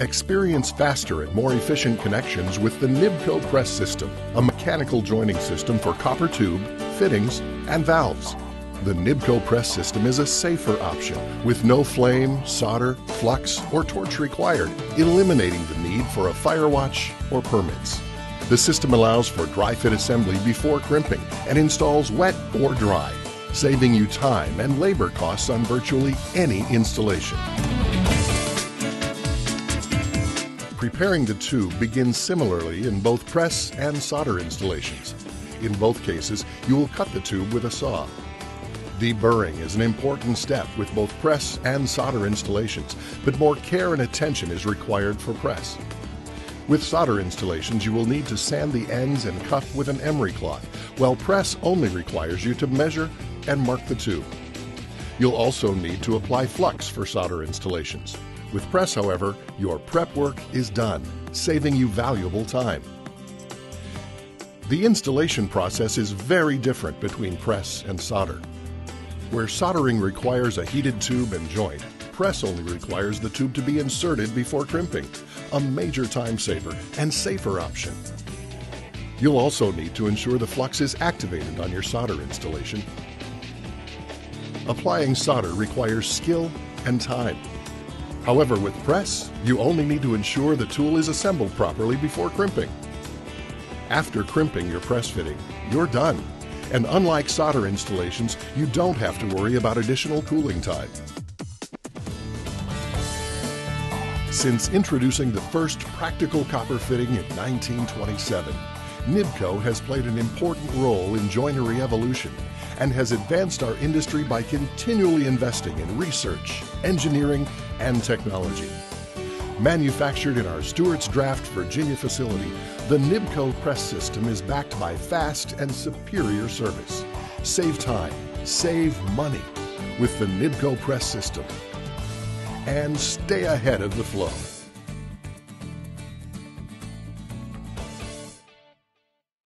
Experience faster and more efficient connections with the NIBCO press system, a mechanical joining system for copper tube, fittings, and valves. The NIBCO press system is a safer option with no flame, solder, flux, or torch required, eliminating the need for a fire watch or permits. The system allows for dry fit assembly before crimping and installs wet or dry, saving you time and labor costs on virtually any installation. Preparing the tube begins similarly in both press and solder installations. In both cases, you will cut the tube with a saw. Deburring is an important step with both press and solder installations, but more care and attention is required for press. With solder installations, you will need to sand the ends and cuff with an emery cloth, while press only requires you to measure and mark the tube. You'll also need to apply flux for solder installations. With press, however, your prep work is done, saving you valuable time. The installation process is very different between press and solder. Where soldering requires a heated tube and joint, press only requires the tube to be inserted before crimping, a major time saver and safer option. You'll also need to ensure the flux is activated on your solder installation. Applying solder requires skill and time. However, with press, you only need to ensure the tool is assembled properly before crimping. After crimping your press fitting, you're done. And unlike solder installations, you don't have to worry about additional cooling time. Since introducing the first practical copper fitting in 1927, NIBCO has played an important role in joinery evolution and has advanced our industry by continually investing in research, engineering, and technology. Manufactured in our Stewart's Draft, Virginia facility, the NIBCO press system is backed by fast and superior service. Save time, save money with the NIBCO press system, and stay ahead of the flow.